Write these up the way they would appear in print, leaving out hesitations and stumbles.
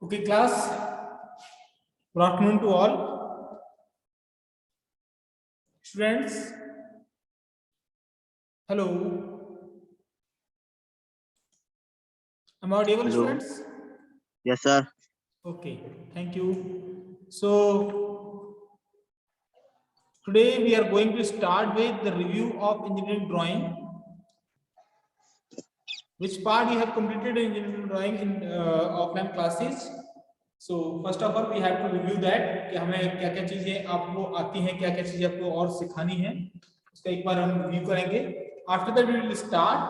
Okay, class. Good afternoon to all. Students, hello. Am I audible, Hello. students? Yes, sir. Okay, thank you. So, today we are going to start with the review of engineering drawing. Which part you have completed in engineering drawing in offline classes? So, first of all, we have to review that कि हमें क्या-क्या चीजें आपको आती हैं, क्या-क्या चीजें आपको और सिखानी है, उसका एक बार हम रिव्यू करेंगे. After that, we will start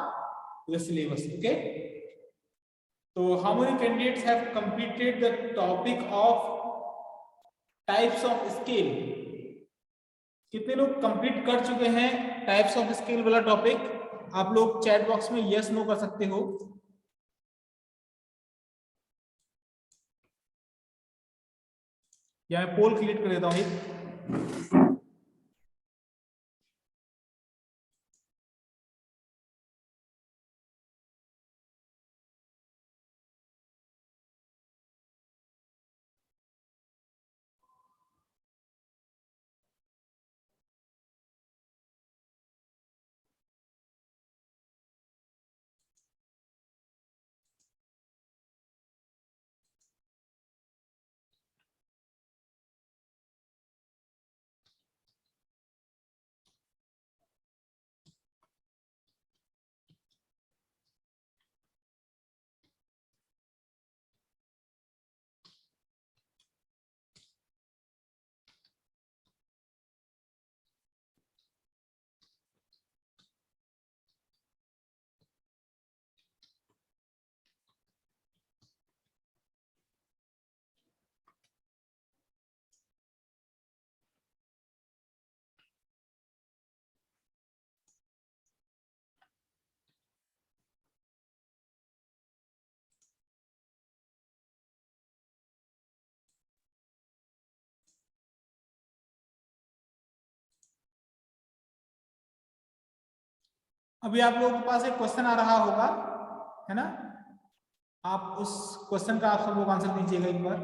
the syllabus. Okay. So, how many candidates have completed the topic of types of scale? कितने लोग कंप्लीट कर चुके हैं टाइप्स ऑफ स्केल वाला टॉपिक? आप लोग चैट बॉक्स में यस नो कर सकते हो. या मैं पोल क्रिएट कर देता हूं एक. अभी आप लोगों के पास एक क्वेश्चन आ रहा होगा, है ना? आप उस क्वेश्चन का आप सब लोग आंसर दीजिएगा एक बार.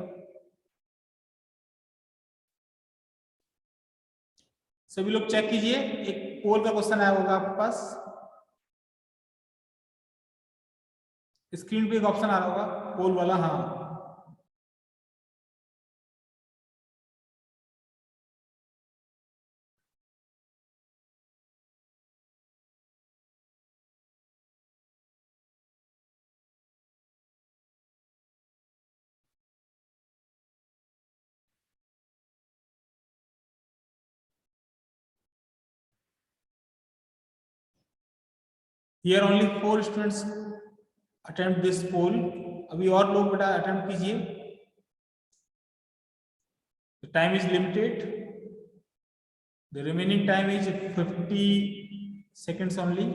सभी लोग चेक कीजिए, एक पोल का क्वेश्चन आया होगा आपके पास. स्क्रीन पे एक ऑप्शन आ रहा होगा पोल वाला. हाँ, here only 4 students attempt this poll. अभी और लोग बेटा अटेम्प्ट कीजिए. The time is limited. The remaining time is 50 seconds only.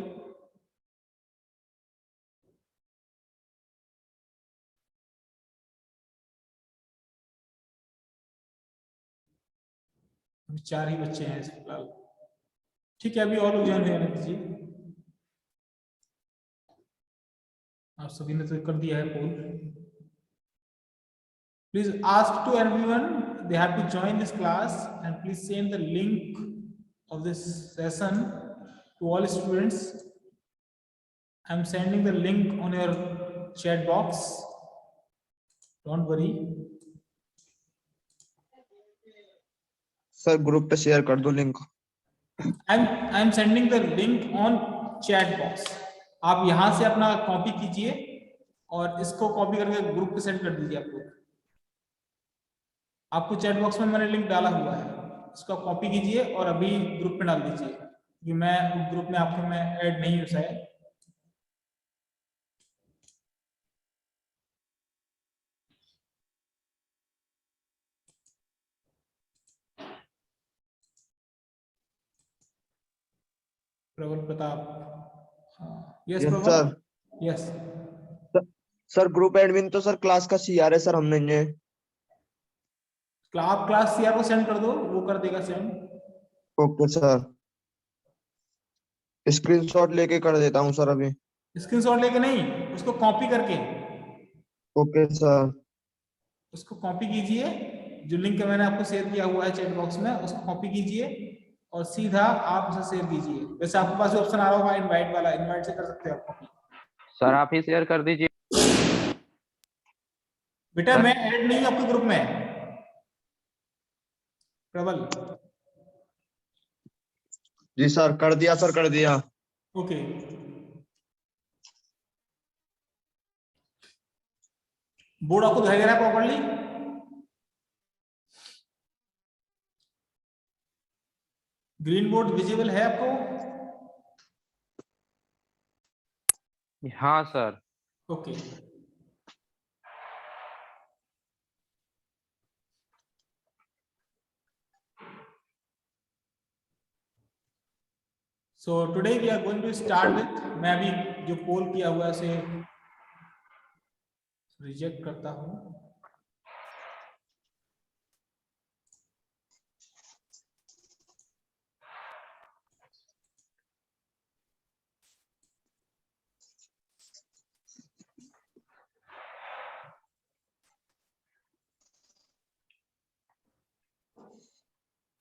अभी 4 ही बच्चे हैं फिलहाल. ठीक है, अभी और लोग ज्वाइन होने दीजिए. आप सभी ने तो कर दिया है पोल. Please ask to everyone, they have to join this class and please send the link of this session to all students. I am sending the link on your chat box. Don't worry. Sir group पे share कर दो link. I am sending the link on chat box. आप यहां से अपना copy कीजिए और इसको कॉपी करके ग्रुप पे सेंड कर दीजिए. आपको चैट बॉक्स में मैंने लिंक डाला हुआ है, इसको कॉपी कीजिए और अभी ग्रुप में डाल दीजिए, क्योंकि मैं ग्रुप में आपको मैं ऐड नहीं हो सका. प्रबल प्रताप. यस यस प्रबल. Sir. Yes sir group admin तो सर क्लास का सीआर है सर. हमने ये आप क्लास सीआर को सेंड कर दो, वो कर देगा सेंड. Okay sir. स्क्रीनशॉट लेके कर देता हूँ सर अभी. स्क्रीनशॉट लेके नहीं, उसको कॉपी करके. Okay sir. उसको कॉपी कीजिए, जो लिंक मैंने आपको शेयर किया हुआ है चैट बॉक्स में, उसको कॉपी कीजिए और सीधा आप उसे शेयर कीजिए। वैसे आपके पास ऑप्शन आ रहा होगा इनवाइट वाला, इनवाइट से कर सकते हो आप कॉपी। सर आप ही शेयर कर दीजिए। बेटा मैं ऐड नहीं हूं आपके ग्रुप में, प्रबल। जी सर, कर दिया सर, कर दिया। ओके, बोर्ड आपको दिखाई दे रहा है प्रॉपर्ली? ग्रीन बोर्ड विजिबल है आपको? हाँ sir. Okay, so today we are going to start with, मैं अभी जो पोल किया हुआ है उसे रिजेक्ट करता हूं।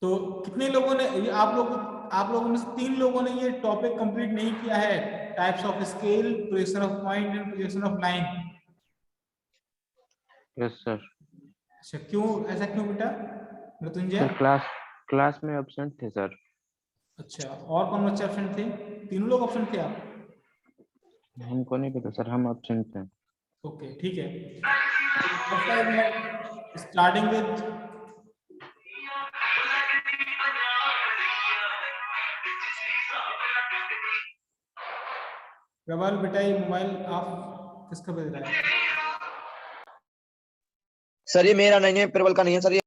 तो कितने लोगों ने, आप लोगों में से 3 लोगों ने ये टॉपिक कंप्लीट नहीं किया है, types of scale, projection of point and projection of line? Yes sir. अच्छा, क्यों ऐसा, क्यों बेटा मृत्युंजय? सर क्लास में एब्सेंट थे सर। अच्छा, और कौन बच्चे एब्सेंट थे? तीनों लोग एब्सेंट थे आप? हमको नहीं पता सर, हम एब्सेंट थे। ओके, ठीक है। स्टार्टिंग विद प्रबल, बेटा ये मोबाइल आप किसका बज रहा है? सर ये मेरा नहीं है, प्रबल का नहीं है सर ये।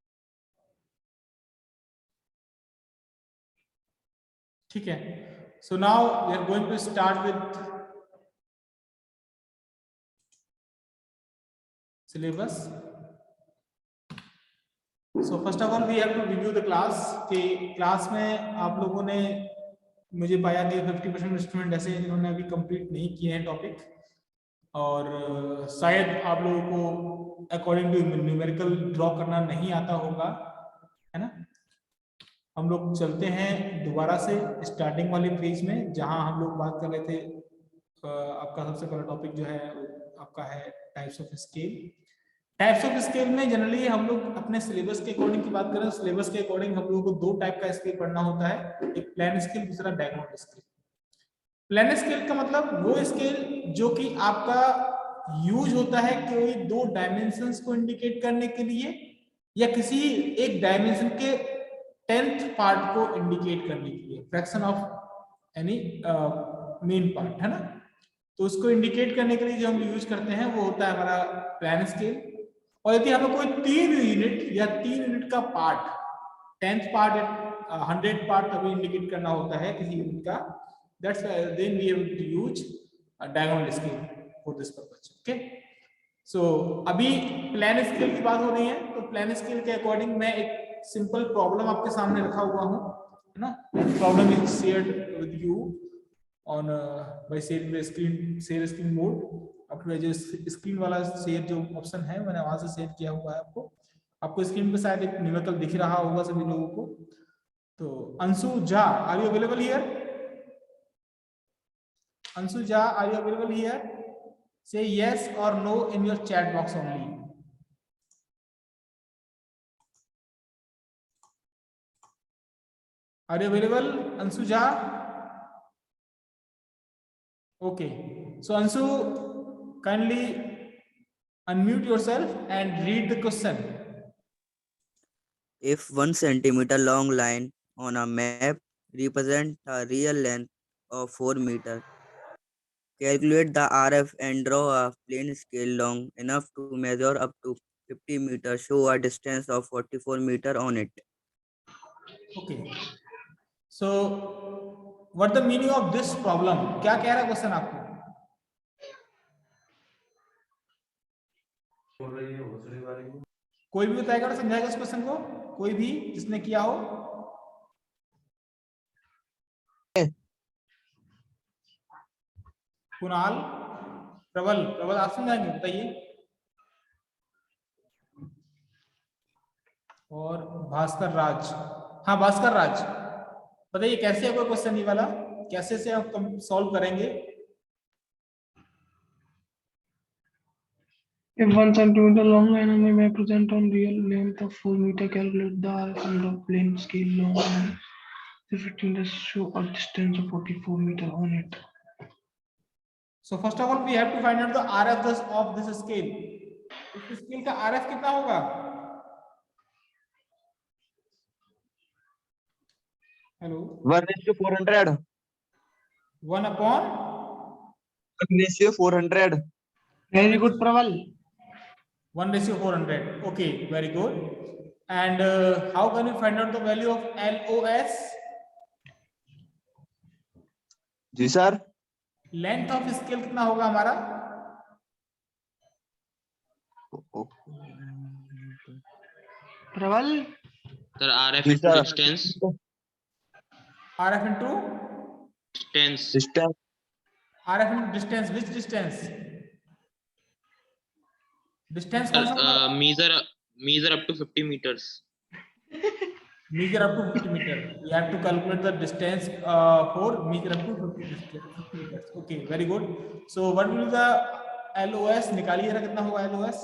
ठीक है, so now we are going to start with syllabus. So first of all we have to review the class, कि क्लास में आप लोगों ने, मुझे पाया कि 50% स्टूडेंट ऐसे जिन्होंने अभी कंप्लीट नहीं किए हैं टॉपिक, और शायद आप लोगों को अकॉर्डिंग टू न्यूमेरिकल ड्रॉ करना नहीं आता होगा, है ना। हम लोग चलते हैं दोबारा से स्टार्टिंग वाले पेज में, जहां हम लोग बात कर रहे थे। आपका सबसे पहला टॉपिक जो है आपका है types of scale. Types of scale में जनरली हम लोग अपने सिलेबस के अकॉर्डिंग की बात करें, सिलेबस के अकॉर्डिंग हम लोगों को 2 टाइप का स्केल पढ़ना होता है, एक प्लेन स्केल, दूसरा डायगोनल स्केल। प्लेन स्केल का मतलब वो स्केल जो कि आपका यूज होता है कोई 2 डायमेंशंस को इंडिकेट करने के लिए, या किसी एक डायमेंशन के 10th पार्ट को इंडिकेट करने के लिए, fraction of any main part, है ना। तो उसको इंडिकेट करने के लिए जो हम यूज करते हैं वो होता है हमारा प्लेन स्केल। और यदि हमें कोई 3 यूनिट या 3 यूनिट का पार्ट, 10th पार्ट, 100 पार्ट अभी इंडिकेट करना होता है किसी यूनिट का, that's then we have to use a diagonal scale for this purpose. Okay, so अभी प्लेन स्केल की बात हो रही है, तो प्लेन स्केल के अकॉर्डिंग मैं एक सिंपल प्रॉब्लम आपके सामने रखा हुआ हूँ, है ना। Problem is shared with you on by sharing the screen, share screen mode. आपके जो स्क्रीन वाला शेयर जो ऑप्शन है मैंने वहां से शेयर किया हुआ है आपको स्क्रीन पे शायद एक न्यूमेरिकल दिख रहा होगा सभी लोगों को। तो Anshu Jha, are you available here? Anshu Jha, are you available here? Say yes or no in your chat box only. Are you available, Anshu Jha? Okay. So Anshu, kindly unmute yourself and read the question. If 1 centimeter long line on a map represents a real length of 4 meters, calculate the RF and draw a plane scale long enough to measure up to 50 meters, show a distance of 44 meters on it. Okay. So what the meaning of this problem? क्या कह रहा है question आपको? कोई भी बताएगा और समझाएगा इस क्वेश्चन को? कोई भी जिसने किया हो? कुणाल, प्रबल, आप समझाएंगे, बताइए। और भास्कर राज, हाँ भास्कर राज, बताइए कैसे है कोई क्वेश्चन ये वाला, कैसे से हम सॉल्व करेंगे? If 1 centimeter long line on a map present on real length of 4 meter, calculate the RF and the plane scale long line. The 15 does show a distance of 44 meter on it. So first of all we have to find out the RF of this scale. इस scale का RF कितना होगा? Hello, 1:400. 1/400. 1:400. Very good, Praval. 1/400. Okay, very good. And how can you find out the value of LOS? जी sir. Length of scale कितना होगा हमारा? Praval. Sir, RF जी into sir. distance. RF into Distance. Distance. RF into distance. Which distance? Distance Sir, कौन सा होगा? measure up to 50 meters. Measure up to 50 meter. You have to calculate the distance for measure up to 50 meters. Okay, very good. So what will be the LOS? निकालिए ना, कितना होगा LOS?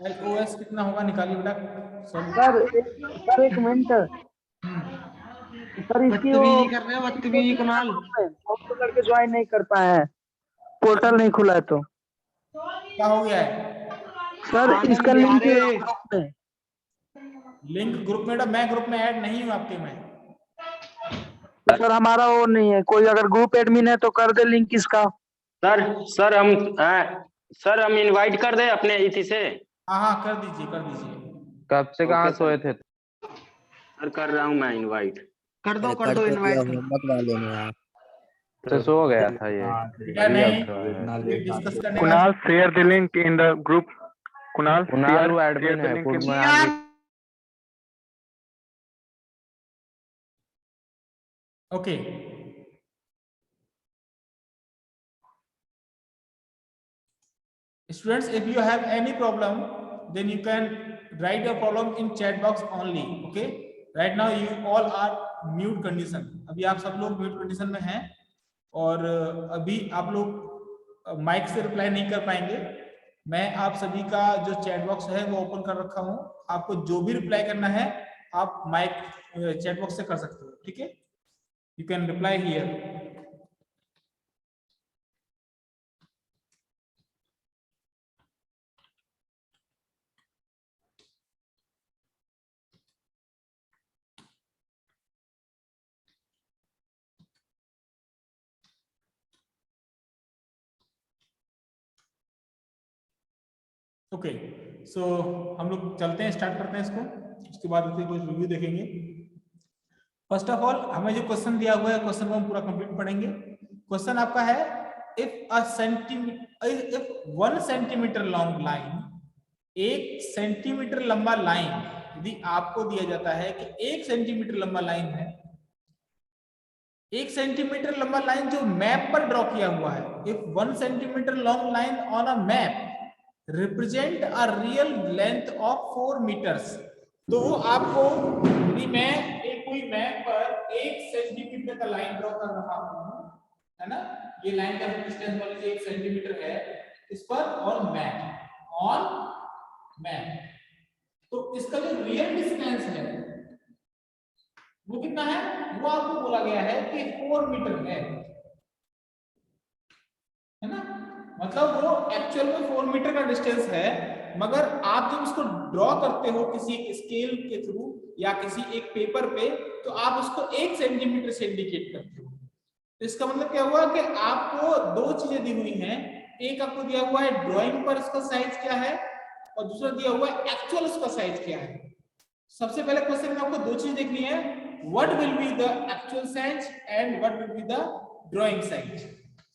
LOS कितना होगा, निकालिए बेटा। सर एक minute sir, इसकी वो बदतमीजी कर रहे हो, बदतमीजी कुणाल। तो करके ज्वाइन नहीं कर पाए हैं, पोर्टल नहीं खुला है तो। क्या हो गया है सर इसका लिंक लिंक ग्रुप में? मैं ग्रुप में ऐड नहीं हूँ आपके में। सर हमारा वो नहीं है, कोई अगर ग्रुप एडमिन है तो कर दे लिंक इसका। सर हम इनवाइट कर दे अपने इति से। हाँ कर दीजिए, कर दीजिए। कब से कहाँ सोए थे? सर कर रहा हूँ मैं इनवाइट। कर दो इनवाइट। होमवर्क वाले में यार तो सो गया था ये। बेटा नहीं, डिस्कस करने का। Kunal, share the link in the group. Kunal, Kunal वो share एडमिन the है, link खुद in- में आगे। Okay. Students, if you have any problem, then you can write your problem in chat box only. Okay. Right now you all are mute condition. अभी आप सब लोग mute condition में हैं और अभी आप लोग माइक से रिप्लाई नहीं कर पाएंगे। मैं आप सभी का जो चैट बॉक्स है वो ओपन कर रखा हूँ, आपको जो भी रिप्लाई करना है आप माइक चैट बॉक्स से कर सकते हो। ठीक है, you can reply here. Okay, so हम लोग चलते हैं, स्टार्ट करते हैं इसको, उसके बाद इसके कुछ रिव्यू देखेंगे। फर्स्ट ऑफ ऑल हमें जो क्वेश्चन दिया हुआ है, क्वेश्चन को हम पूरा कंप्लीट पढ़ेंगे। क्वेश्चन आपका है, if 1 centimetre long line, 1 centimetre लंबा लाइन यदि आपको दिया जाता है कि 1 सेंटीमीटर लंबा लाइन है, 1 सेंटीमीटर लंबा लाइन जो मैप पर ड्रॉ किया हुआ है, if 1 centimetre long line on a map represent a real length of 4 metres. तो आपको यदि मैं एक कोई मैप पर 1 सेंटीमीटर का लाइन ड्रॉ कर रहा हूं, है ना, ये लाइन का डिस्टेंस मान लीजिए 1 सेंटीमीटर है इस पर, ऑन मैप, तो इसका जो रियल डिस्टेंस है वो कितना है, वो आपको बोला गया है कि 4 मीटर है ना, मतलब वो एक्चुअल में 4 मीटर का डिस्टेंस है, मगर आप जब उसको ड्रॉ करते हो किसी एक स्केल के थ्रू या किसी एक पेपर पे, तो आप उसको 1 सेंटीमीटर से इंडिकेट करते हो। तो इसका मतलब क्या हुआ कि आपको दो चीजें दी हुई हैं, एक आपको दिया हुआ है ड्राइंग पर उसका साइज क्या है, और दूसरा दिया हुआ है एक्चुअल उसका साइज क्या है। सबसे पहले क्वेश्चन में आपको दो चीज देखनी है, what will be the actual size and what will be the drawing size.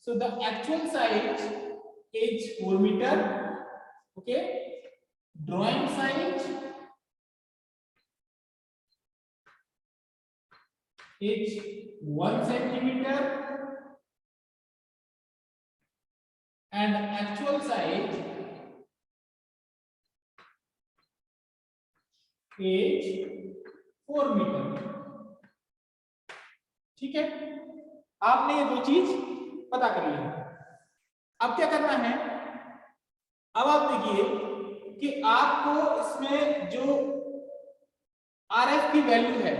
So the actual size is 4 meter, okay, drawing size is 1 centimeter and actual size is 4 metre. ठीक है, आपने ये दो चीज पता कर ली। अब क्या करना है, अब आप देखिए कि आपको इसमें जो RF की वैल्यू है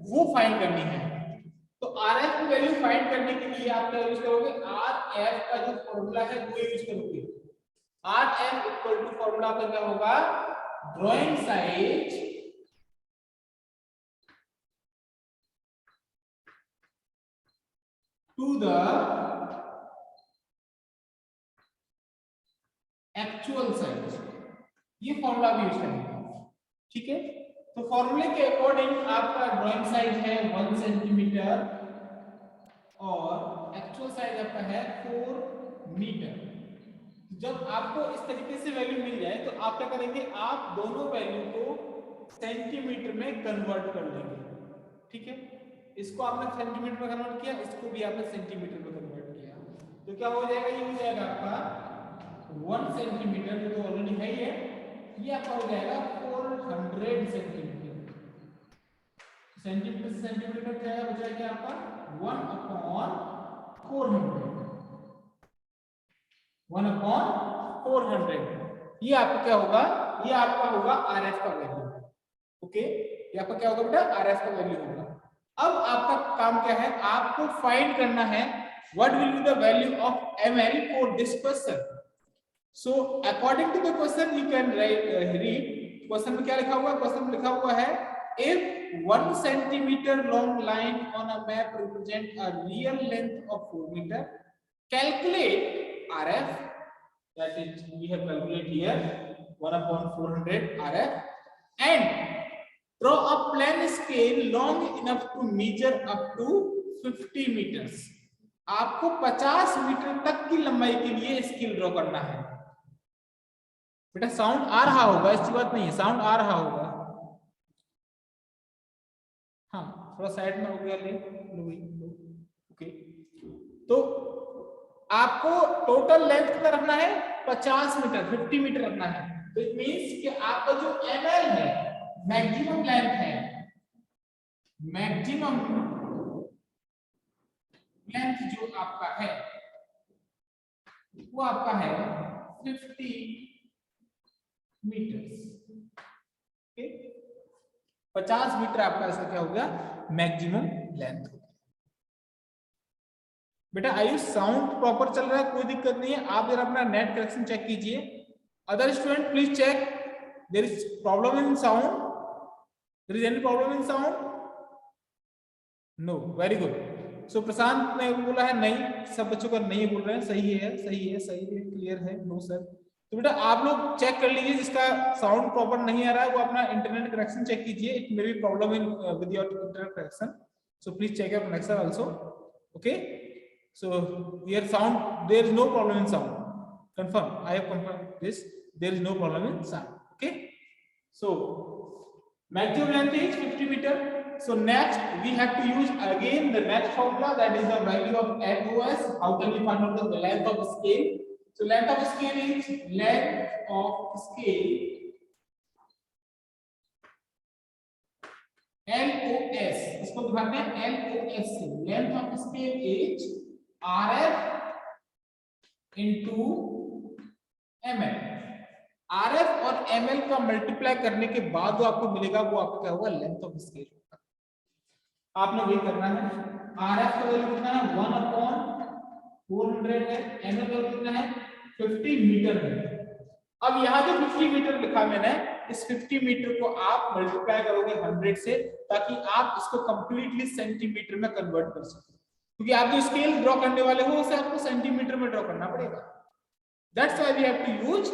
वो फाइंड करनी है। तो RF की वैल्यू फाइंड करने के लिए आप क्या यूज करोगे, RF का जो फॉर्मूला है वो यूज करोगे। RF इक्वल टू फॉर्मूला आपका क्या होगा, drawing size to the actual size, ये फॉर्मूला भी यूज करेंगे। ठीक है, तो फॉर्मूले के अकॉर्डिंग आपका ड्राइंग साइज है 1 सेंटीमीटर और एक्चुअल साइज आपका है 4 मीटर। जब आपको इस तरीके से वैल्यू मिल जाए तो आप क्या करेंगे, आप दोनों वैल्यू को सेंटीमीटर में कन्वर्ट कर लेंगे। ठीक है, इसको आपने सेंटीमीटर में कन्वर्ट किया, इसको भी आपने सेंटीमीटर में कन्वर्ट किया, तो क्या हो जाएगा, ये हो जाएगा आपका 1 सेंटीमीटर जो तो ऑलरेडी है ही है, ये आपका हो जाएगा 400 सेंटीमीटर। सेंटीमीटर से सेंटीमीटर क्या है, बचा क्या आपका 1/400। ये आपका क्या होगा, ये आपका होगा RF का वैल्यू। ओके, ये आपका क्या होगा बेटा, RF का वैल्यू होगा। अब आपका काम क्या है, आपको फाइंड करना है what will be the value of ml for this question. So according to the question you can read, question में क्या लिखा हुआ है, क्वेश्चन में लिखा हुआ है if 1 centimeter long line on a map represent a real length of 4 meter, calculate RF, that is we have calculated here 1/400 RF, and draw a plane scale long enough to measure up to 50 meters। आपको 50 metre तक की लंबाई के लिए scale draw करना है। बेटा sound आ रहा होगा, ऐसी बात नहीं है, साउंड आ रहा होगा। हाँ, थोड़ा साइड में हो गया, ले लो। ओके, तो आपको टोटल लेंथ कितना रखना है, 50 मीटर, 50 मीटर रखना है। तो इट मींस कि आपका जो ml है, मैक्सिमम लेंथ है, मैक्सिमम लेंथ जो आपका है वो आपका है 50 मीटर्स। ओके, 50 मीटर आपका इसका क्या हो गया, मैक्सिमम लेंथ हो गया। बेटा आयुष साउंड प्रॉपर चल रहा है, कोई दिक्कत नहीं है। आप जरा अपना नेट कनेक्शन चेक कीजिए। Other student please check, there is problem in sound, there is any problem in sound? No, very good. So Prashant ने बोला है नहीं, सब बच्चों का नहीं बोल रहे हैं, सही है, सही है, सही है, क्लियर है, नो सर। तो बेटा आप लोग चेक कर लीजिए, जिसका साउंड प्रॉपर नहीं आ रहा है वो अपना इंटरनेट कनेक्शन चेक कीजिए। It may be problem in with your internet connection, so please check your connection also. Okay, so here sound, there is no problem in sound, confirm, I have confirm this, there is no problem in sound. Okay, so maximum length is 50 meter. So next we have to use again the next formula, that is the value of MOS. How can we find out the length of scale? So length of scale is length of scale LOS, इसको दिखाते हैं LOS से। length of scale is RF into ML। RF और ML का multiply करने के बाद जो आपको मिलेगा वो आपको क्या होगा, लेंथ ऑफ स्केल होगा। आपने वही करना है। RF का वैल्यू कितना है, 1/400 है, ML का कितना है, 50 मीटर है। अब यहाँ जो 50 मीटर लिखा मैंने, इस 50 मीटर को आप मल्टीप्लाई करोगे 100 से, ताकि आप इसको कंप्लीटली सेंटीमीटर में कन्वर्ट कर सको, क्योंकि आप जो स्केल ड्रॉ करने वाले हो उसे आपको सेंटीमीटर में ड्रॉ करना पड़ेगा। That's why we have to use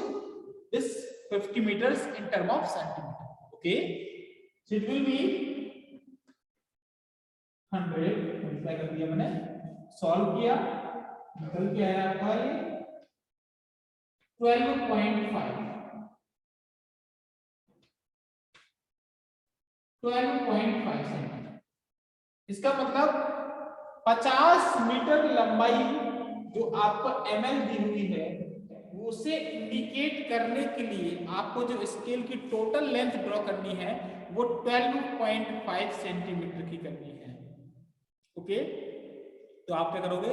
this 50 meters in term of centimeter. Okay, so it will be 100 multiply कर दिया मैंने, सॉल्व किया, निकल के आया आपका ये 12.5 सेंटीमीटर। इसका मतलब 50 मीटर लंबाई जो आपको ml दी हुई है, उसे इंडिकेट करने के लिए आपको जो स्केल की टोटल लेंथ ड्रॉ करनी है वो 12.5 सेंटीमीटर की करनी है। ओके, तो आप क्या करोगे,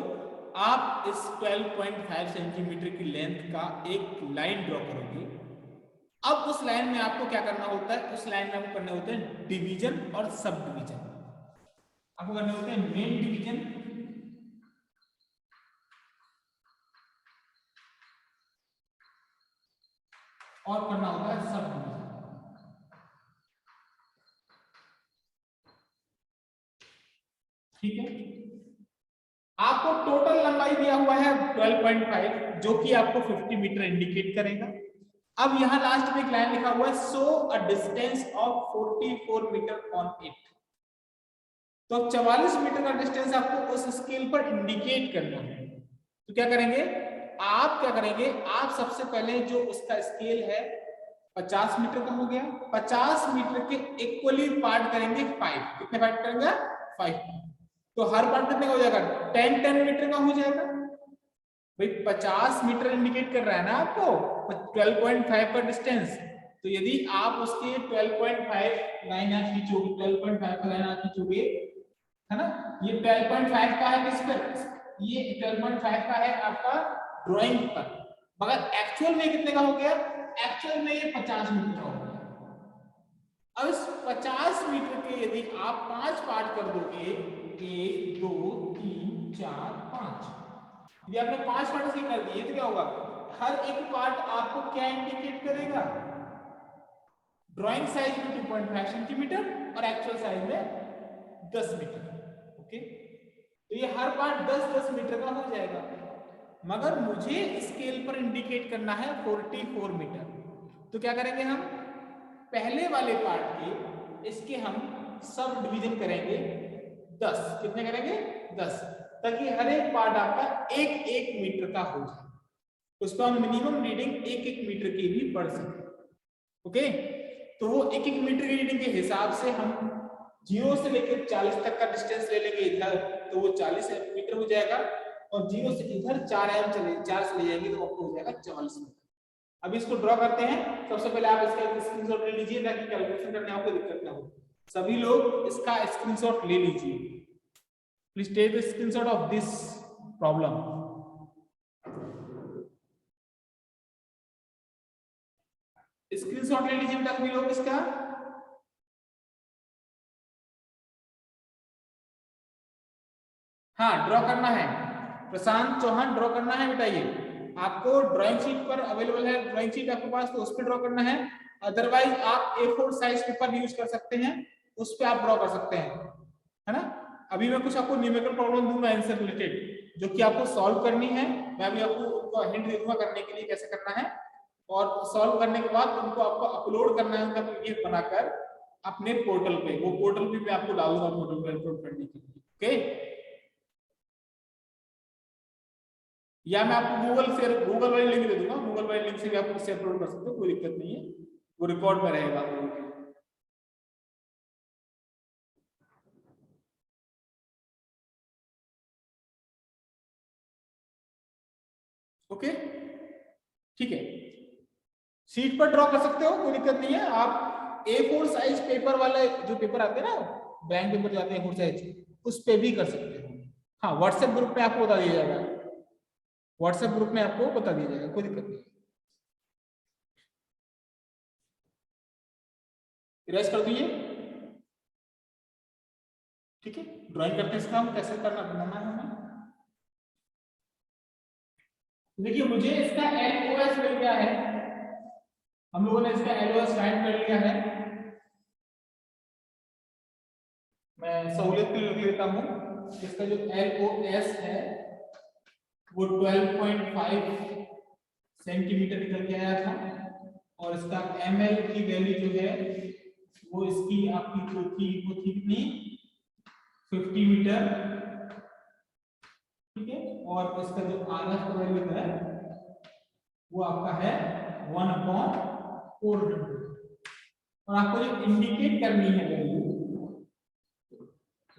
आप इस 12.5 सेंटीमीटर की लेंथ का एक लाइन ड्रॉ करोगे। अब उस लाइन में आपको क्या करना होता है, उस लाइन में आपको करने होते हैं डिवीजन और सब डिवीजन। आपको करने होते हैं मेन डिवीजन और करना होता है सब डिवीजन। ठीक है, आपको टोटल लंबाई दिया हुआ है 12.5 जो कि आपको 50 मीटर इंडिकेट करेगा। अब यहां लास्ट में एक लाइन लिखा हुआ है so a distance of 44 metre on it. तो 44 मीटर का डिस्टेंस आपको उस स्केल पर इंडिकेट करना है। तो क्या करेंगे, आप क्या करेंगे, आप सबसे पहले जो उसका स्केल है 50 मीटर का हो गया, 50 मीटर के इक्वली पार्ट करेंगे 5। कितने पार्ट करेंगे, 5। तो हर पार्ट कितने का हो जाएगा, 10 मीटर का हो जाएगा। भाई 50 मीटर इंडिकेट कर रहा है ना आपको 12.5 का डिस्टेंस, तो यदि आप उसके 12.5 लाइन आप खींचोगे, 12.5 का लाइन आप खींचोगे, है ना, ये 12.5 का है किस पर, ये 12.5 का है आपका ड्राइंग पर, मगर एक्चुअल में कितने का हो गया, एक्चुअल में ये 50 मीटर का हो गया। अब इस 50 मीटर के यदि आप 5 पार्ट कर दोगे, 1 2 3 4 5, यदि आपने 5 पार्ट से कर दिए तो क्या होगा, हर एक पार्ट आपको क्या इंडिकेट करेगा, ड्राइंग साइज में 2.5 सेंटीमीटर और एक्चुअल साइज में 10 मीटर। ओके, तो ये हर पार्ट 10-10 मीटर का हो जाएगा, मगर मुझे स्केल पर इंडिकेट करना है 44 मीटर। तो क्या करेंगे हम, पहले वाले पार्ट के इसके हम सब डिवीजन करेंगे 10। कितने करेंगे, 10, ताकि हर एक पार्ट आपका 1-1 मीटर का हो जाए। उस पर हम मिनिमम रीडिंग 1-1 मीटर की भी पढ़ सकें। ओके, तो वो 1-1 मीटर की रीडिंग के हिसाब से हम 0 से लेकर 40 तक का डिस्टेंस ले लेंगे इधर, तो वो 40 मीटर हो जाएगा, और 0 से इधर 4 से ले जाएंगे तो आपको हो जाएगा 44 मीटर। अब इसको ड्रॉ करते हैं। सबसे पहले आप इसका एक स्क्रीनशॉट ले लीजिए ताकि कैलकुलेशन करने आपको दिक्कत ना हो। सभी लोग इसका स्क्रीनशॉट ले लीजिए। Please take the screenshot of this problem. Screenshot ले लीजिए बेटा सभी लोग इसका। हाँ, ड्रॉ करना है, प्रशांत चौहान ड्रॉ करना है बेटा। ये आपको ड्राइंग शीट पर अवेलेबल है, ड्राइंग शीट आपके पास, तो उस पर ड्रॉ करना है। अदरवाइज आप A4 साइज पेपर यूज कर सकते हैं, उस पर आप ड्रॉ कर सकते हैं, है ना। अभी मैं कुछ आपको न्यूमेरिकल प्रॉब्लम दूंगा इनसे रिलेटेड, जो कि आपको सॉल्व करनी है। मैं अभी आपको हिंट दे दूंगा करने के लिए कैसे करना है, और सॉल्व करने के बाद उनको आपको अपलोड करना है उनका PDF बनाकर अपने पोर्टल पे। वो पोर्टल पे मैं आपको डालूंगा पोर्टल पे अपलोड करने के लिए। ओके, या मैं आपको गूगल वाली लिंक दे दूंगा, गूगल वाली लिंक से भी आप इसे अपलोड कर सकते हो, कोई दिक्कत नहीं है, वो रिकॉर्ड में रहेगा। ओके, ठीक है, शीट पर ड्रॉ कर सकते हो, कोई दिक्कत नहीं है। आप A4 साइज पेपर वाले जो पेपर आते हैं ना, ब्लैंक पेपर जाते हैं A4 साइज, उस पे भी कर सकते हो। हाँ, व्हाट्सएप ग्रुप में आपको बता दिया जाएगा, व्हाट्सएप ग्रुप में आपको बता दिया जाएगा, कोई दिक्कत नहीं। इरेज कर दिए, ठीक है। ड्राइंग करते हैं इसका हम कैसे करना बनाना है हमें। देखिए मुझे इसका LOS मिल गया है, हम लोगों ने इसका LOS फाइंड कर लिया है। मैं सहूलियत के लिए लिख लेता हूं, इसका जो LOS है वो 12.5 सेंटीमीटर निकल के आया था, और इसका ml की वैल्यू जो है वो इसकी आपकी जो थी वो थी कितनी, 50 मीटर, ठीक है। और इसका जो RF का वैल्यू है वो आपका है 1/400, और आपको जो इंडिकेट करनी है वैल्यू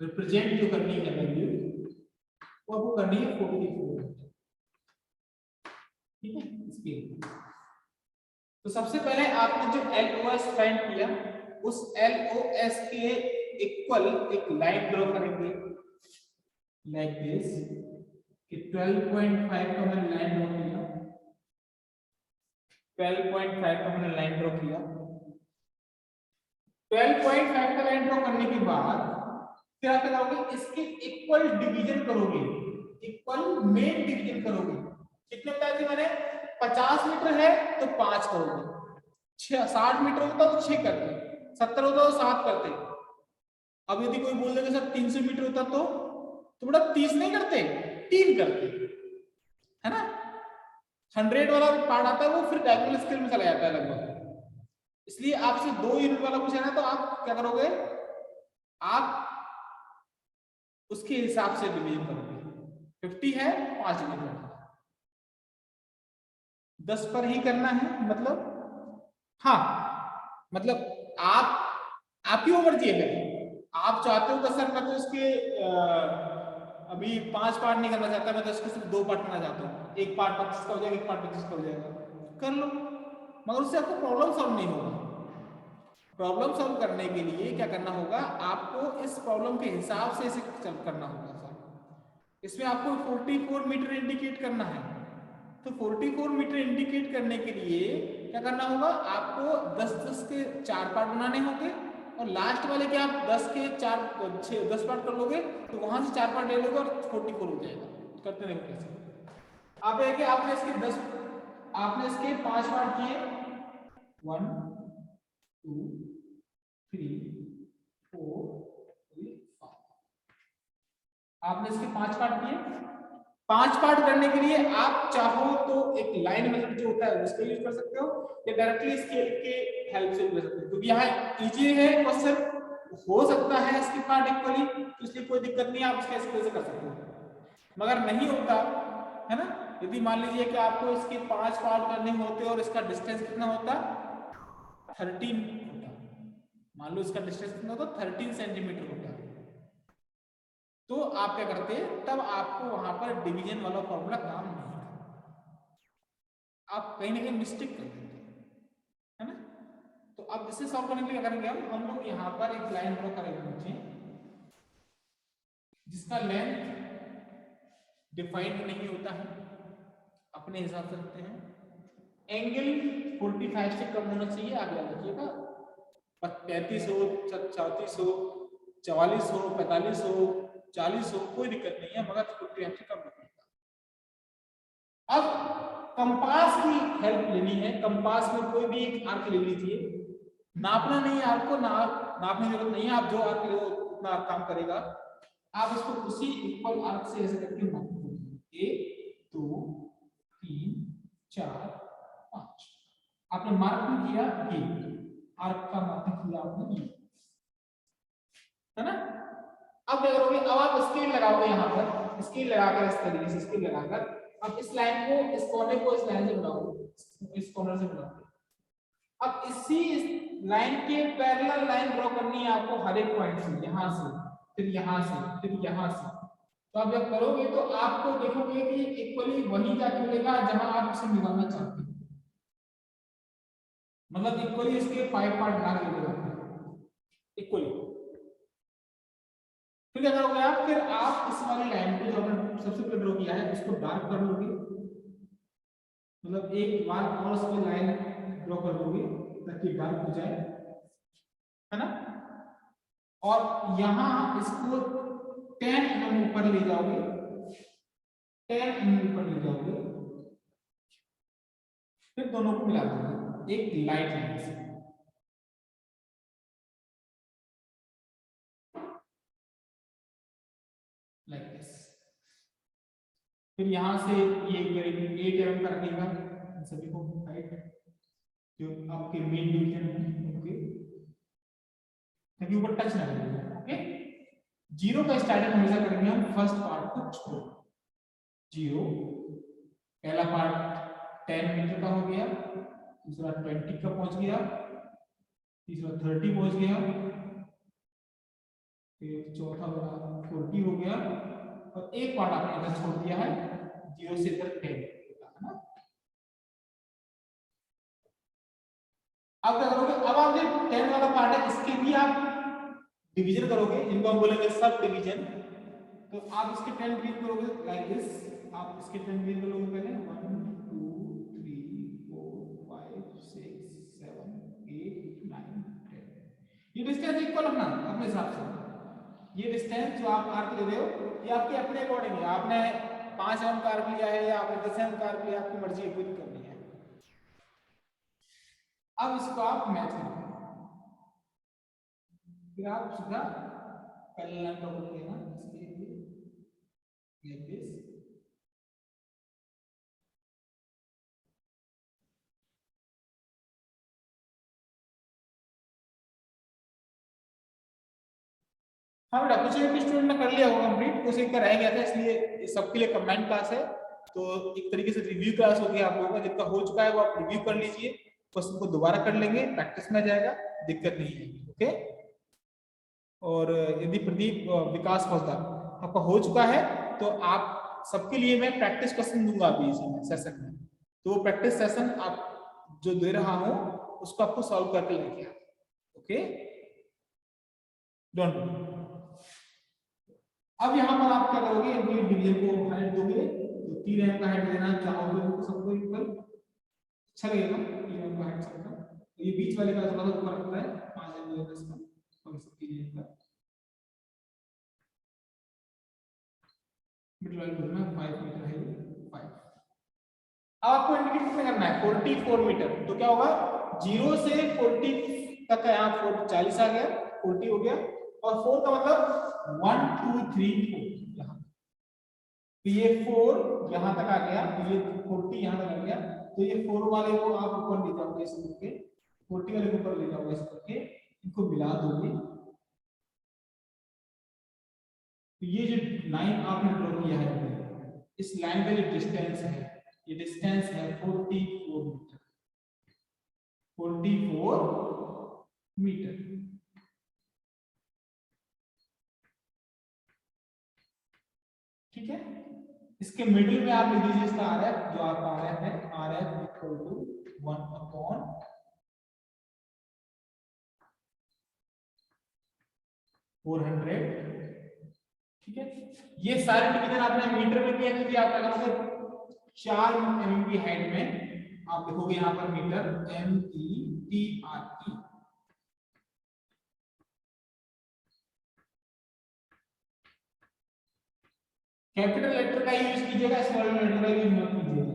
रिप्रेजेंट जो करनी है वैल्यू वो आपको करनी है 44। ठीक है, स्केल। तो सबसे पहले आपने जो LOS फाइंड किया उस LOS के इक्वल एक लाइन ड्रॉ करेंगे लाइक दिस कि 12.5 का मैंने लाइन ड्रॉ किया, 12.5 का मैंने लाइन ड्रॉ किया। 12.5 का लाइन ड्रॉ करने के बाद फिर आप क्या करोगे, इसके इक्वल डिवीजन करोगे, इक्वल मेन डिवीजन करोगे। कितने बताया थी मैंने, 50 मीटर है तो 5 करोगे, 60 मीटर होता तो 6 करते, 70 होता तो 7 करते। अब यदि कोई बोल देगा सर 300 मीटर होता तो बड़ा 30 नहीं करते, 3 करते, है ना। 100 वाला पार्ट आता है वो फिर डायगोनल स्केल में चला जाता है लगभग। इसलिए आपसे 2 यूनिट वाला पूछा ना तो आप क्या करोगे, आप उसके हिसाब से डिवीजन करोगे। 50 है 5 यूनिट, 10 पर ही करना है, मतलब हाँ, मतलब आपकी वो मर्जी है। आप चाहते हो कि सर मैं तो इसके अभी 5 पार्ट नहीं करना चाहता, मैं तो इसके सिर्फ 2 पार्ट करना चाहता हूँ, एक पार्ट 25 का हो जाएगा, एक पार्ट 25 का हो जाएगा, कर लो, मगर उससे आपको प्रॉब्लम सॉल्व नहीं होगा। प्रॉब्लम सॉल्व करने के लिए क्या करना होगा, आपको इस प्रॉब्लम के हिसाब से इसे करना होगा। सर इसमें आपको 44 मीटर इंडिकेट करना है, तो 44 मीटर इंडिकेट करने के लिए क्या करना होगा, आपको 10-10 के 4 पार्ट बनाने होंगे और लास्ट वाले के आप 10 के 10 पार्ट कर लोगे तो वहां से 4 पार्ट ले लोगे और 44 हो जाएगा। करते देखो कैसे। आप है कि आपने इसके 5 पार्ट किए, 1 2 3 4 5, आपने इसके 5 पार्ट किए। 5 पार्ट करने के लिए आप चाहो तो एक लाइन मेथड जो होता है उसका यूज कर सकते हो या डायरेक्टली स्केल के हेल्प से कर सकते हो, क्योंकि यहाँ इजी है क्वेश्चन, हो सकता है इसके पार्ट इक्वली, तो इसलिए कोई दिक्कत नहीं है, आप इसके स्केल से कर सकते हो। मगर नहीं होता है ना, यदि मान लीजिए कि आपको इसके 5 पार्ट करने होते और इसका डिस्टेंस कितना होता 13 होता, मान लो इसका डिस्टेंस कितना होता 13 सेंटीमीटर होता, तो आप क्या करते हैं, तब आपको वहां पर डिवीजन वाला फॉर्मूला काम नहीं करता, आप कहीं ना कहीं मिस्टेक कर देते हैं, है ना। तो अब इसे सॉल्व करने के लिए क्या करेंगे, हम लोग यहाँ पर एक लाइन ड्रॉ करेंगे नीचे, जिसका लेंथ डिफाइंड नहीं होता है, अपने हिसाब से रखते हैं। एंगल 45 से कम होना चाहिए, आगे याद रखिएगा, 35 हो, 34 हो, 44 हो, 45 हो, 40 हो, कोई दिक्कत नहीं है, मगर 45 से कम नहीं। अब कंपास की हेल्प लेनी है, कंपास में कोई भी एक आर्क ले लीजिए, नापना नहीं है आपको, नापने की जरूरत नहीं है, आप जो आर्क ले उतना काम करेगा, आप इसको उसी इक्वल आर्क से ऐसे करके नाप दीजिए, 1 2 3 4 5, आपने मार्क भी किया, ये आर्क का मार्क किया आपने, है ना। अब क्या करोगे, अब आप स्केल लगाओगे, यहाँ पर स्केल लगाकर इस तरीके से स्केल लगाकर अब इस लाइन को, इस कोने को इस लाइन से मिलाओगे, इस कॉर्नर से मिलाओगे। अब इसी लाइन के पैरेलल लाइन ड्रॉ करनी है आपको, हर एक पॉइंट से, यहाँ से फिर यहाँ से फिर यहाँ से। तो आप जब करोगे तो आपको देखोगे कि इक्वली वही जाके मिलेगा जहां आप इसे मिलाना चाहते हैं, मतलब इक्वली इसके 5 पार्ट बना के मिलेगा इक्वली। फिर क्या करोगे आप, फिर आप इस वाली लाइन को जो हमने सबसे पहले ड्रॉ किया है उसको डार्क कर लोगे, मतलब एक बार और उस पे लाइन ड्रॉ कर दोगे ताकि डार्क हो जाए, है ना। और यहाँ इसको 10 mm ऊपर ले जाओगे, 10 mm ऊपर ले जाओगे, फिर दोनों को मिला दोगे एक लाइट लाइन से, लाइक दिस। फिर यहां से ये 8 mm का रखेगा सभी को हाइट, जो आपके मेन डिवीजन है उनके, ताकि ऊपर टच ना करेगा, ओके। 0 का स्टार्टिंग हमेशा करेंगे हम फर्स्ट पार्ट को छोड़, 0 पहला पार्ट 10 मीटर का हो गया, दूसरा 20 का पहुंच गया, तीसरा 30 पहुंच गया, फिर चौथा बड़ा 40 हो गया, और एक पार्ट आपने इधर छोड़ दिया है 0 से इधर 10 है ना। अब क्या करोगे, अब आप जो 10 वाला पार्ट है इसके भी आप डिवीजन करोगे, इनको हम बोलेंगे सब डिवीजन। तो आप इसके 10 डिवीजन करोगे लाइक दिस, आप इसके 10 डिवीजन करोगे पहले 1 2 3 4 5 6 7 8 9 10। ये डिस्टेंस इक्वल रखना अपने हिसाब से। ये डिस्टेंस जो आप आर्क ले रहे हो ये आपके अपने अकॉर्डिंग है, आपने 5 एम का आर्क लिया है या आपने 10 एम का आर्क लिया, आपकी मर्जी है, कोई दिक्कत नहीं है। अब इसको आप मैच करो, फिर आप सीधा पहले लाइन ड्रॉ करते हैं ना इसके लिए लाइक दिस। हाँ बेटा, कुछ एक स्टूडेंट ने कर लिया होगा कंप्लीट, कुछ एक का रह गया था, इसलिए सबके लिए कंबाइंड क्लास है। तो एक तरीके से रिव्यू क्लास होगी आप लोगों का, जितना हो चुका है वो आप रिव्यू कर लीजिए, क्वेश्चन को दोबारा कर लेंगे, प्रैक्टिस में जाएगा, दिक्कत नहीं है। ओके, और यदि प्रदीप विकास फौजदार आपका हो चुका है तो आप सबके लिए मैं प्रैक्टिस क्वेश्चन दूंगा अभी इसी सेशन में, तो वो प्रैक्टिस सेशन आप जो दे रहा हूं उसको आपको सॉल्व करके लेके आए। Okay, don't worry. अब यहाँ पर आप क्या करोगे, डिवीजन को हाइट दोगे, तो 3 एम का हाइट देना चाहोगे तो सबको इक्वल अच्छा लगेगा, 3 एम का हाइट सबका। तो ये बीच वाले का थोड़ा सा ऊपर रखता है 5 एम लेगा इसका, हम सब 3 एम का मिड वाले को ना 5 मीटर है 5। अब आपको इंडिकेट कितना करना है, 44 मीटर। तो क्या होगा, 0 से 40 तक का यहाँ 40 आ गया, 40 हो गया, और 4 का मतलब 1 2 3 4 यहाँ, तो ये 4 यहाँ तक आ गया, तो ये 40 यहाँ तक आ गया, तो ये 4 वाले को आप ऊपर ले जाओगे इस करके, 40 वाले को ऊपर ले जाओगे इस करके, इनको मिला दोगे, तो ये जो लाइन आपने ड्रॉ किया है इस लाइन का जो डिस्टेंस है, ये डिस्टेंस है 44 मीटर, 44 मीटर। ठीक है, इसके मिडिल में आप लिख दीजिए इसका आरएफ, जो आपका आरएफ है, आरएफ इक्वल टू 1/400। ठीक है, ये सारे डिवीजन आपने मीटर में किया, क्योंकि आपका लगभग 4 एम की हाइट में आप लिखोगे यहाँ पर मीटर, METR। कैपिटल लेटर का यूज कीजिएगा, स्मॉल लेटर का यूज मत कीजिएगा।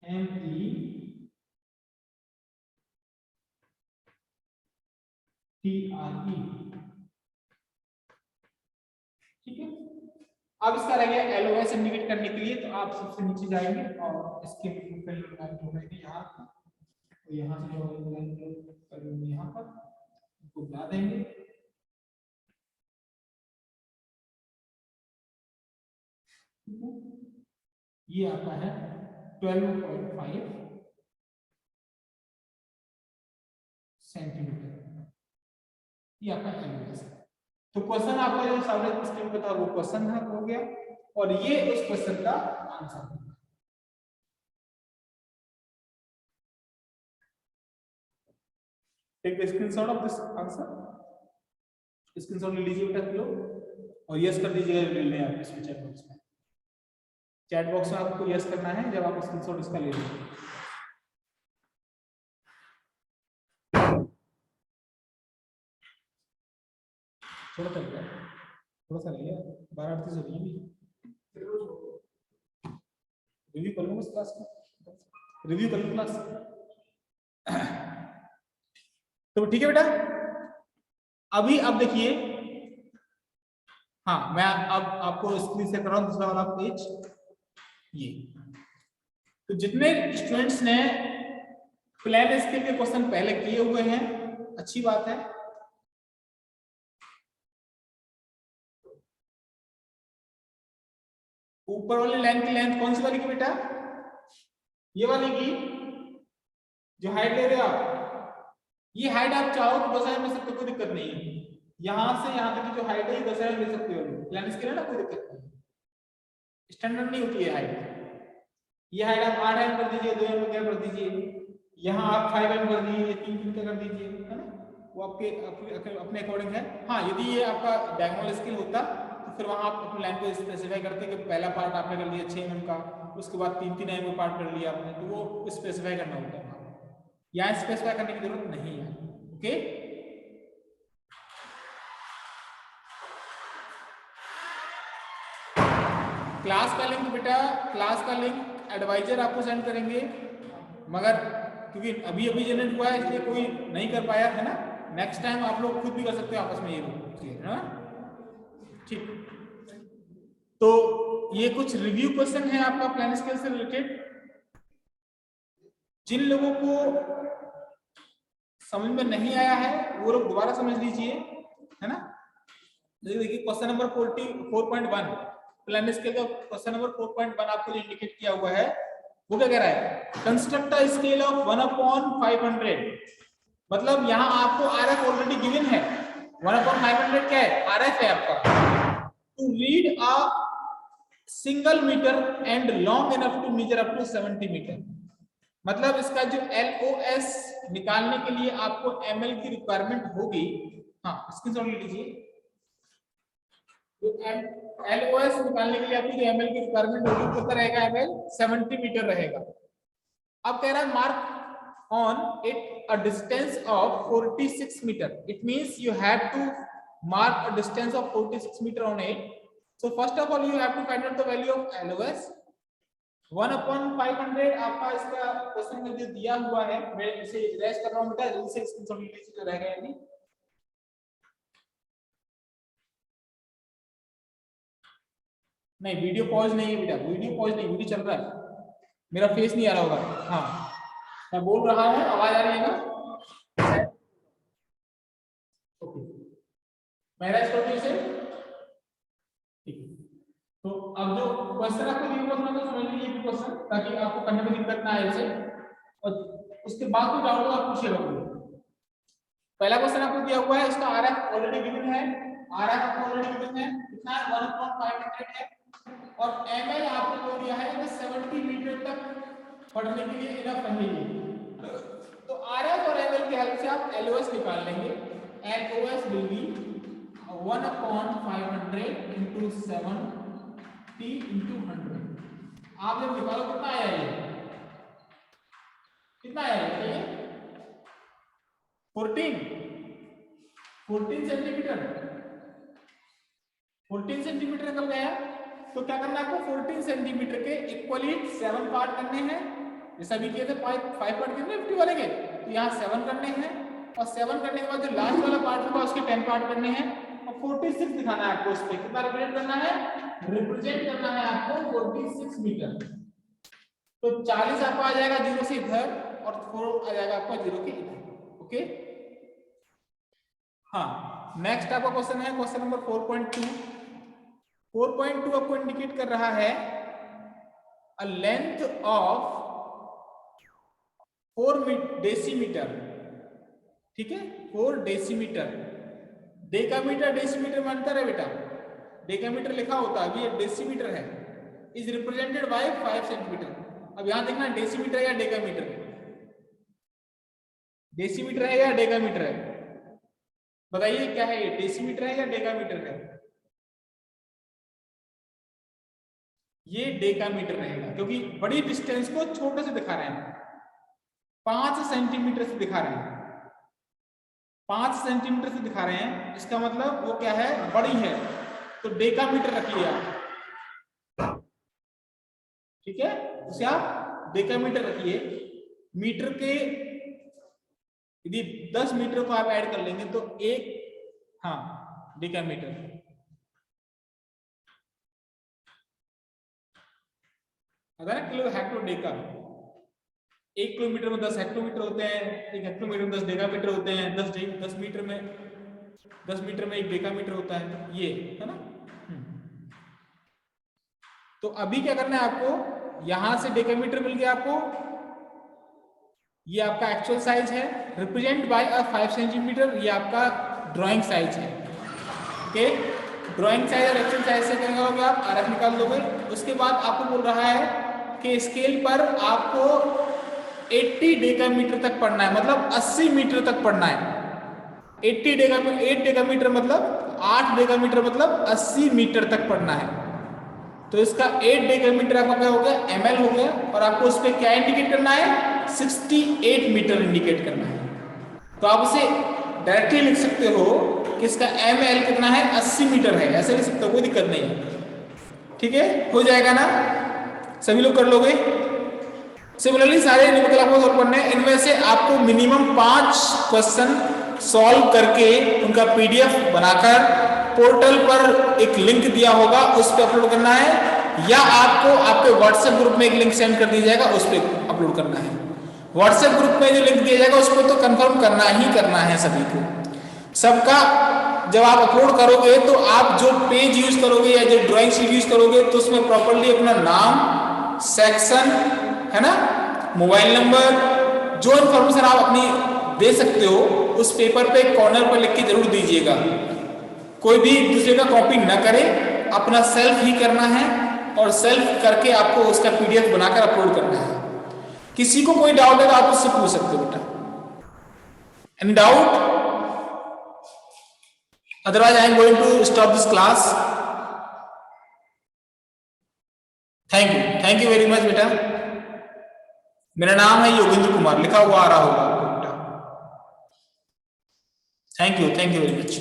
METRE। ठीक है, अब इसका रह गया LOS इंडिकेट करने के लिए, तो आप सबसे नीचे जाएंगे और इसके यहाँ, तो यहाँ से जो यहाँ पर इसको बुला देंगे, ये आपका है 12.5 सेंटीमीटर, ये आपका LOS है। तो क्वेश्चन आपका जो सामने स्क्रीन पे था वो क्वेश्चन है, हो गया, और ये उस क्वेश्चन का आंसर है। Take the screenshot of this answer, screenshot ले लीजिए बेटा लोग, और यस कर दीजिएगा जो ले आप इसमें चैट बॉक्स में। चैट बॉक्स में आपको यस करना है जब आप स्क्रीनशॉट इसका ले लीजिए। थोड़ा सा रह गया, 12:38 हो रही है, रिव्यू कर लूंगा क्लास का, रिव्यू कर लूँ क्लास। तो ठीक है बेटा, अभी अब देखिए, हाँ मैं अब आपको स्क्रीन से कर रहा हूँ दूसरा वाला पेज। ये तो जितने स्टूडेंट्स ने प्लान स्केल के क्वेश्चन पहले किए हुए हैं, अच्छी बात है। ऊपर वाली लाइन की लेंथ कौन सी वाली की बेटा, ये वाली की जो हाइट ले रहे हो आप, ये हाइट आप चाहो तो 10 में सकते, कोई दिक्कत नहीं है। यहाँ से यहाँ तक की जो हाइट है 10 mm ले सकते हो, प्लान स्केल है ना, कोई दिक्कत नहीं, स्टैंडर्ड नहीं होती है हाइट। ये हाइट आप 8 mm कर दीजिए, 2 mm क्या कर दीजिए, यहाँ आप 5 mm कर दीजिए, 3 mm कर दीजिए, है ना, वो आपके अपने अकॉर्डिंग है। हाँ, यदि ये आपका डायगोनल स्केल होता तो फिर वहाँ आप अपनी लाइन को स्पेसिफाई करते कि पहला पार्ट आपने कर लिया 6 mm का, उसके बाद 3-3 mm पार्ट कर लिया आपने, तो वो स्पेसिफाई करना होता है। यहाँ स्पेसिफाई करने की जरूरत नहीं है। ओके, क्लास का लिंक बेटा, क्लास का लिंक एडवाइजर आपको सेंड करेंगे, मगर क्योंकि अभी अभी जनरेट हुआ है इसलिए कोई नहीं कर पाया है ना, नेक्स्ट टाइम आप लोग खुद भी कर सकते हो आपस में, ये है ना, ठीक। तो ये कुछ रिव्यू क्वेश्चन है आपका प्लान स्केल से रिलेटेड। जिन लोगों को समझ में नहीं आया है वो लोग दोबारा समझ लीजिए, है ना। देखिए क्वेश्चन नंबर 4.1 प्लान स्केल का क्वेश्चन नंबर 4.1 आपको जो इंडिकेट किया हुआ है वो क्या कह रहा है, कंस्ट्रक्ट अ स्केल ऑफ 1/500। मतलब यहाँ आपको आरएफ ऑलरेडी गिवन है, 1/500 क्या है, आरएफ है आपका। To read a single metre and long enough to measure up to 70 metre. मतलब इसका जो LOS निकालने के लिए आपको ml की रिक्वायरमेंट होगी। हाँ, स्क्रीनशॉट ले लीजिए। तो LOS निकालने के लिए आपको जो ml की रिक्वायरमेंट होगी कितना रहेगा, ml 70 मीटर रहेगा। अब कह रहा है mark on it a distance of 46 metre. It means you have to mark a distance of 46 metre on it. So first of all you have to find out the value of LOS। 1/500 आपका इसका question में जो दिया हुआ है, मैं इसे erase कर रहा हूं बेटा, जल्दी से स्क्रीनशॉट ले लीजिए जो रह गया है। नहीं, वीडियो पॉज नहीं है बेटा, वीडियो पॉज नहीं, वीडियो चल रहा है, मेरा फेस नहीं आ रहा होगा। हाँ, मैं बोल रहा हूँ, आवाज आ रही है ना? ओके, मैं इरेज कर दूं इसे, ठीक। तो अब जो क्वेश्चन आपको दिया हुआ है समझ लीजिए ये क्वेश्चन, ताकि आपको करने में दिक्कत ना आए इसे, और उसके बाद कोई डाउट हो आप पूछिएगा। पहला क्वेश्चन आपको दिया हुआ है, इसका आरएफ ऑलरेडी गिवन है, आरएफ आपको ऑलरेडी गिवन है, कितना है 1/500 है, और ml आपको दिया है कि 70 मीटर तक पढ़ने के लिए इनफ रहेगी। तो आरएफ और ml की हेल्प से आप LOS निकाल लेंगे। LOS will be 1/500 into 70 into 100। आप जब निकालो कितना आया ये, कितना आया ये 14 सेंटीमीटर, 14 सेंटीमीटर निकल गया। तो क्या करना है आपको, 14 सेंटीमीटर के इक्वली 7 पार्ट करने हैं, जैसा भी किए थे 5 पार्ट किए 50 वाले के, तो यहाँ 7 करने हैं, और 7 करने के बाद जो लास्ट वाला पार्ट होगा उसके 10 पार्ट करने हैं, और 46 दिखाना है आपको। उस पे कितना रिप्रेजेंट करना है, रिप्रेजेंट करना है आपको 46 मीटर। तो 40 आपको आ जाएगा 0 से इधर, और 4 आ जाएगा आपका 0 के इधर। ओके, हाँ, नेक्स्ट आपका क्वेश्चन है क्वेश्चन नंबर 4.2। 4.2 आपको इंडिकेट कर रहा है अ लेंथ ऑफ 4 डेसीमीटर, ठीक है, 4 डेसीमीटर। डेकामीटर डेसीमीटर में अंतर है बेटा, डेकामीटर लिखा होता है, ये डेसीमीटर है, इज रिप्रेजेंटेड बाय 5 सेंटीमीटर। अब यहां देखना डेसीमीटर या डेकामीटर, डेसीमीटर है या डेकामीटर है, बताइए क्या है ये, डेसीमीटर है या डेकामीटर है? ये डेकामीटर रहेगा, क्योंकि बड़ी डिस्टेंस को छोटे से दिखा रहे हैं, 5 सेंटीमीटर से दिखा रहे हैं, 5 सेंटीमीटर से दिखा रहे हैं, इसका मतलब वो क्या है, बड़ी है, तो डेकामीटर रखिए आप, ठीक है, उसे आप डेकामीटर रखिए। मीटर के यदि 10 मीटर को आप ऐड कर लेंगे तो 1, हाँ, डेकामीटर। अगर किलो हेक्टो डेका, 1 किलोमीटर में 10 हेक्टोमीटर होते हैं, 1 हेक्टोमीटर में 10 डेकामीटर होते हैं, 10 मीटर में 1 डेकामीटर होता है, ये है ना। तो अभी क्या करना है आपको, यहां से डेकामीटर मिल गया आपको, ये आपका एक्चुअल साइज है, रिप्रेजेंट बाय 5 सेंटीमीटर, ये आपका ड्राइंग साइज है। ओके, ड्राइंग साइज और एक्शन साइज से क्या करोगे आप, आरएफ निकाल दोगे। उसके बाद आपको बोल रहा है कि स्केल पर आपको 80 डेकामीटर तक पढ़ना है, मतलब 80 मीटर तक पढ़ना है। 8 डेकामीटर मतलब 8 डेकामीटर मतलब 80 मीटर तक पढ़ना है। तो इसका 8 डेकामीटर आपका क्या हो गया, ml हो गया, और आपको उस पर क्या इंडिकेट करना है, 68 मीटर इंडिकेट करना है। तो आप उसे डायरेक्टली लिख सकते हो कि इसका ml कितना है, 80 मीटर है, ऐसे लिख सकते हो, कोई दिक्कत नहीं है। ठीक है, हो जाएगा ना, सभी लोग कर लोगे। सिमिलरली सारे न्यूमेरिकल आपको सॉल्व करने हैं। इनमें से आपको मिनिमम 5 क्वेश्चन सॉल्व करके उनका पीडीएफ बनाकर पोर्टल पर एक लिंक दिया होगा, उस पर अपलोड करना है, या आपको आपके व्हाट्सएप ग्रुप में एक लिंक सेंड कर दिया जाएगा, उस पर अपलोड करना है। व्हाट्सएप ग्रुप में जो लिंक दिया जाएगा उस पर तो कंफर्म करना ही करना है सभी को, सबका। जब आप अपलोड करोगे तो आप जो पेज यूज करोगे या जो ड्राइंग शीट यूज करोगे तो उसमें प्रॉपर्ली अपना नाम, सेक्शन है ना, मोबाइल नंबर, जो इन्फॉर्मेशन आप अपनी दे सकते हो उस पेपर पे कॉर्नर पर लिख के जरूर दीजिएगा। कोई भी दूसरे का कॉपी न करे, अपना सेल्फ ही करना है, और सेल्फ करके आपको उसका पीडीएफ बनाकर अपलोड करना है। किसी को कोई डाउट है तो आप उससे पूछ सकते हो बेटा। Any doubt? Otherwise I am going to stop this class. Thank you very much बेटा। मेरा नाम है योगेंद्र कुमार, लिखा हुआ आ रहा होगा आपको बेटा। Thank you very much.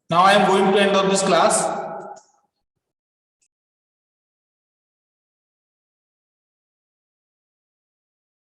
Now I am going to end of this class.